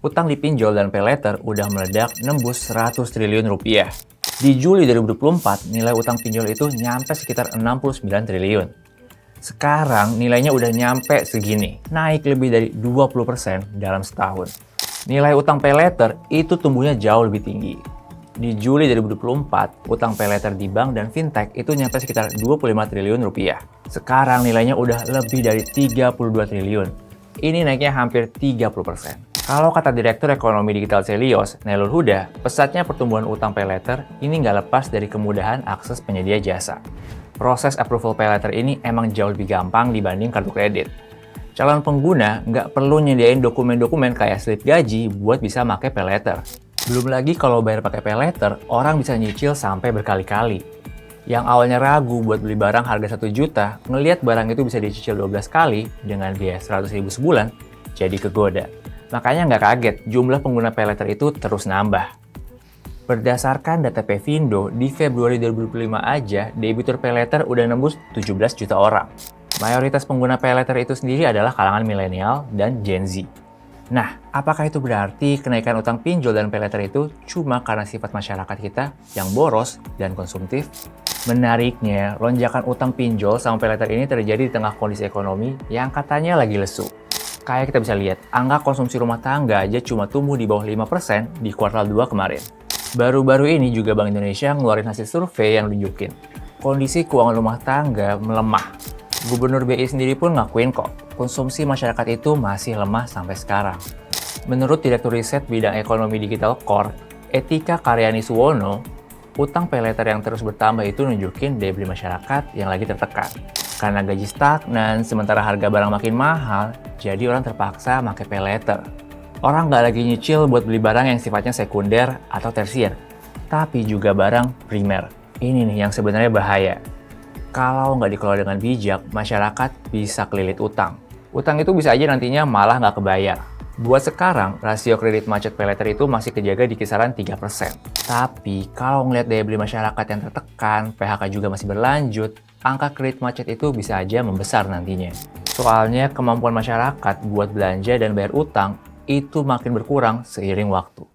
Utang di pinjol dan paylater udah meledak nembus 100 triliun rupiah. Di Juli 2024, nilai utang pinjol itu nyampe sekitar 69 triliun. Sekarang nilainya udah nyampe segini, naik lebih dari 20% dalam setahun. Nilai utang paylater itu tumbuhnya jauh lebih tinggi. Di Juli 2024, utang paylater di bank dan fintech itu nyampe sekitar 25 triliun rupiah. Sekarang nilainya udah lebih dari 32 triliun. Ini naiknya hampir 30%. Kalau kata Direktur Ekonomi Digital Celios, Nailul Huda, pesatnya pertumbuhan utang paylater ini nggak lepas dari kemudahan akses penyedia jasa. Proses approval paylater ini emang jauh lebih gampang dibanding kartu kredit. Calon pengguna nggak perlu nyediain dokumen-dokumen kayak slip gaji buat bisa pakai paylater. Belum lagi kalau bayar pakai paylater, orang bisa nyicil sampai berkali-kali. Yang awalnya ragu buat beli barang harga 1 juta, ngelihat barang itu bisa dicicil 12 kali dengan biaya 100.000 sebulan, jadi kegoda. Makanya nggak kaget, jumlah pengguna paylater itu terus nambah. Berdasarkan data Pevindo, di Februari 2025 aja, debitur paylater udah nembus 17 juta orang. Mayoritas pengguna paylater itu sendiri adalah kalangan milenial dan Gen Z. Nah, apakah itu berarti kenaikan utang pinjol dan paylater itu cuma karena sifat masyarakat kita yang boros dan konsumtif? Menariknya, lonjakan utang pinjol sama paylater ini terjadi di tengah kondisi ekonomi yang katanya lagi lesu. Kayak kita bisa lihat, angka konsumsi rumah tangga aja cuma tumbuh di bawah 5% di kuartal 2 kemarin. Baru-baru ini juga Bank Indonesia ngeluarin hasil survei yang nunjukin kondisi keuangan rumah tangga melemah. Gubernur BI sendiri pun ngakuin kok, konsumsi masyarakat itu masih lemah sampai sekarang. Menurut Direktur Riset Bidang Ekonomi Digital Core, Etika Karyani Suwono, utang paylater yang terus bertambah itu nunjukin daya beli masyarakat yang lagi tertekan. Karena gaji stagnan, sementara harga barang makin mahal, jadi orang terpaksa pakai paylater. Orang nggak lagi nyicil buat beli barang yang sifatnya sekunder atau tersier, tapi juga barang primer. Ini nih yang sebenarnya bahaya. Kalau nggak dikelola dengan bijak, masyarakat bisa kelilit utang. Utang itu bisa aja nantinya malah nggak kebayar. Buat sekarang, rasio kredit macet paylater itu masih kejaga di kisaran 3%. Tapi kalau ngelihat daya beli masyarakat yang tertekan, PHK juga masih berlanjut, angka kredit macet itu bisa aja membesar nantinya. Soalnya kemampuan masyarakat buat belanja dan bayar utang itu makin berkurang seiring waktu.